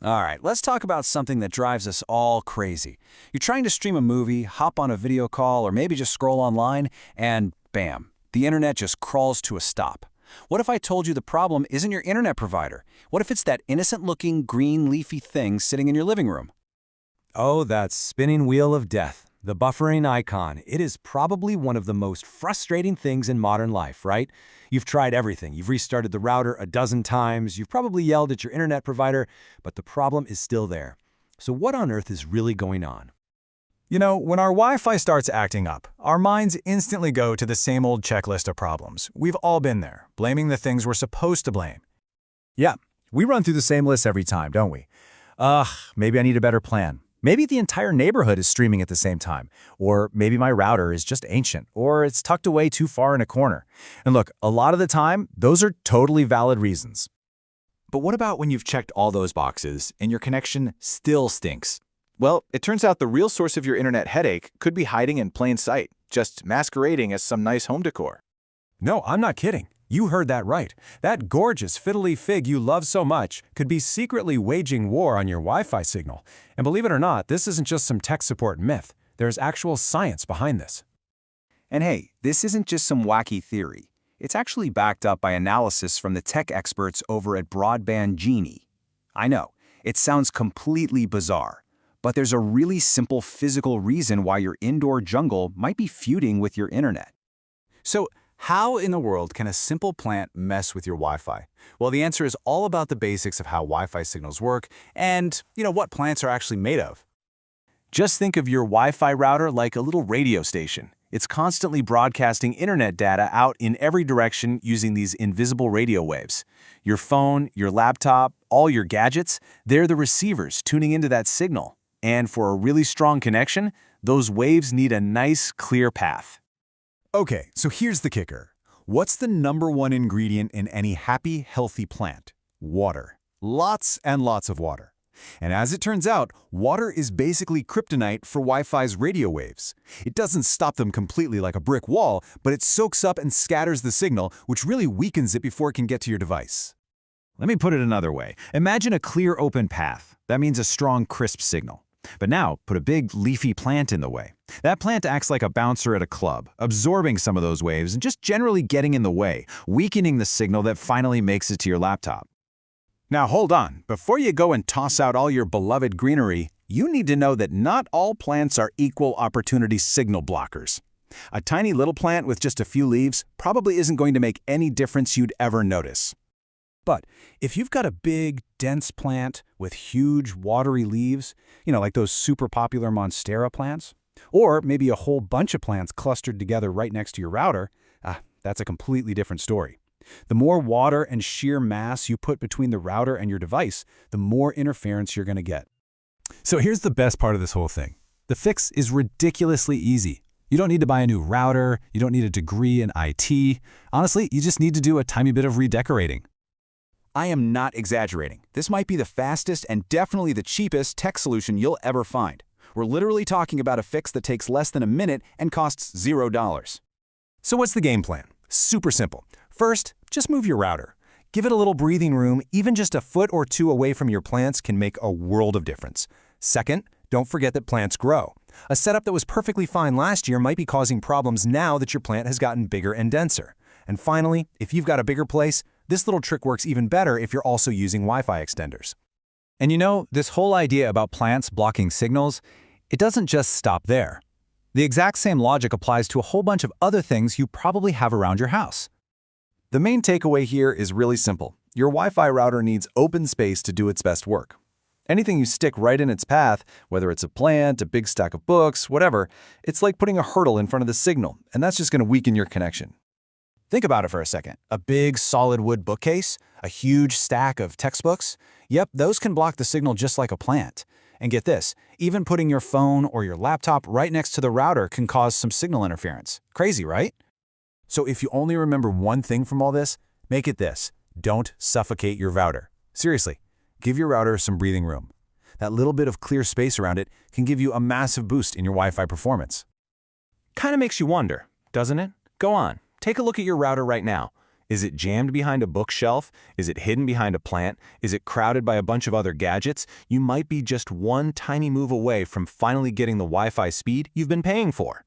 All right, let's talk about something that drives us all crazy. You're trying to stream a movie, hop on a video call, or maybe just scroll online, and bam, the internet just crawls to a stop. What if I told you the problem isn't your internet provider? What if it's that innocent-looking green leafy thing sitting in your living room? Oh, that spinning wheel of death, the buffering icon. It is probably one of the most frustrating things in modern life, right? You've tried everything. You've restarted the router a dozen times. You've probably yelled at your internet provider, but the problem is still there. So what on earth is really going on? You know, when our Wi-Fi starts acting up, our minds instantly go to the same old checklist of problems. We've all been there, blaming the things we're supposed to blame. Yeah, we run through the same list every time, don't we? Maybe I need a better plan. Maybe the entire neighborhood is streaming at the same time. Or maybe my router is just ancient, or it's tucked away too far in a corner. And look, a lot of the time, those are totally valid reasons. But what about when you've checked all those boxes and your connection still stinks? Well, it turns out the real source of your internet headache could be hiding in plain sight, just masquerading as some nice home decor. No, I'm not kidding. You heard that right. That gorgeous fiddly fig you love so much could be secretly waging war on your Wi-Fi signal. And believe it or not, this isn't just some tech support myth. There's actual science behind this. And hey, this isn't just some wacky theory. It's actually backed up by analysis from the tech experts over at Broadband Genie. I know, it sounds completely bizarre, but there's a really simple physical reason why your indoor jungle might be feuding with your internet. So, how in the world can a simple plant mess with your Wi-Fi? Well, the answer is all about the basics of how Wi-Fi signals work and, what plants are actually made of. Just think of your Wi-Fi router like a little radio station. It's constantly broadcasting internet data out in every direction using these invisible radio waves. Your phone, your laptop, all your gadgets, they're the receivers tuning into that signal. And for a really strong connection, those waves need a nice, clear path. Okay, so here's the kicker. What's the #1 ingredient in any happy, healthy plant? Water. Lots and lots of water. And as it turns out, water is basically kryptonite for Wi-Fi's radio waves. It doesn't stop them completely like a brick wall, but it soaks up and scatters the signal, which really weakens it before it can get to your device. Let me put it another way. Imagine a clear, open path. That means a strong, crisp signal. But now, put a big, leafy plant in the way. That plant acts like a bouncer at a club, absorbing some of those waves and just generally getting in the way, weakening the signal that finally makes it to your laptop. Now hold on, before you go and toss out all your beloved greenery, you need to know that not all plants are equal opportunity signal blockers. A tiny little plant with just a few leaves probably isn't going to make any difference you'd ever notice. But if you've got a big, dense plant with huge, watery leaves, like those super popular Monstera plants, or maybe a whole bunch of plants clustered together right next to your router, that's a completely different story. The more water and sheer mass you put between the router and your device, the more interference you're going to get. So here's the best part of this whole thing. The fix is ridiculously easy. You don't need to buy a new router, you don't need a degree in IT. Honestly, you just need to do a tiny bit of redecorating. I am not exaggerating. This might be the fastest and definitely the cheapest tech solution you'll ever find. We're literally talking about a fix that takes less than a minute and costs $0. So what's the game plan? Super simple. First, just move your router. Give it a little breathing room. Even just a foot or two away from your plants can make a world of difference. Second, don't forget that plants grow. A setup that was perfectly fine last year might be causing problems now that your plant has gotten bigger and denser. And finally, if you've got a bigger place, this little trick works even better if you're also using Wi-Fi extenders. And this whole idea about plants blocking signals, it doesn't just stop there. The exact same logic applies to a whole bunch of other things you probably have around your house. The main takeaway here is really simple. Your Wi-Fi router needs open space to do its best work. Anything you stick right in its path, whether it's a plant, a big stack of books, whatever, it's like putting a hurdle in front of the signal, and that's just going to weaken your connection. Think about it for a second. A big solid wood bookcase, a huge stack of textbooks. Yep, those can block the signal just like a plant. And get this, even putting your phone or your laptop right next to the router can cause some signal interference. Crazy, right? So if you only remember one thing from all this, make it this: don't suffocate your router. Seriously, give your router some breathing room. That little bit of clear space around it can give you a massive boost in your Wi-Fi performance. Kind of makes you wonder, doesn't it? Go on, take a look at your router right now. Is it jammed behind a bookshelf? Is it hidden behind a plant? Is it crowded by a bunch of other gadgets? You might be just one tiny move away from finally getting the Wi-Fi speed you've been paying for.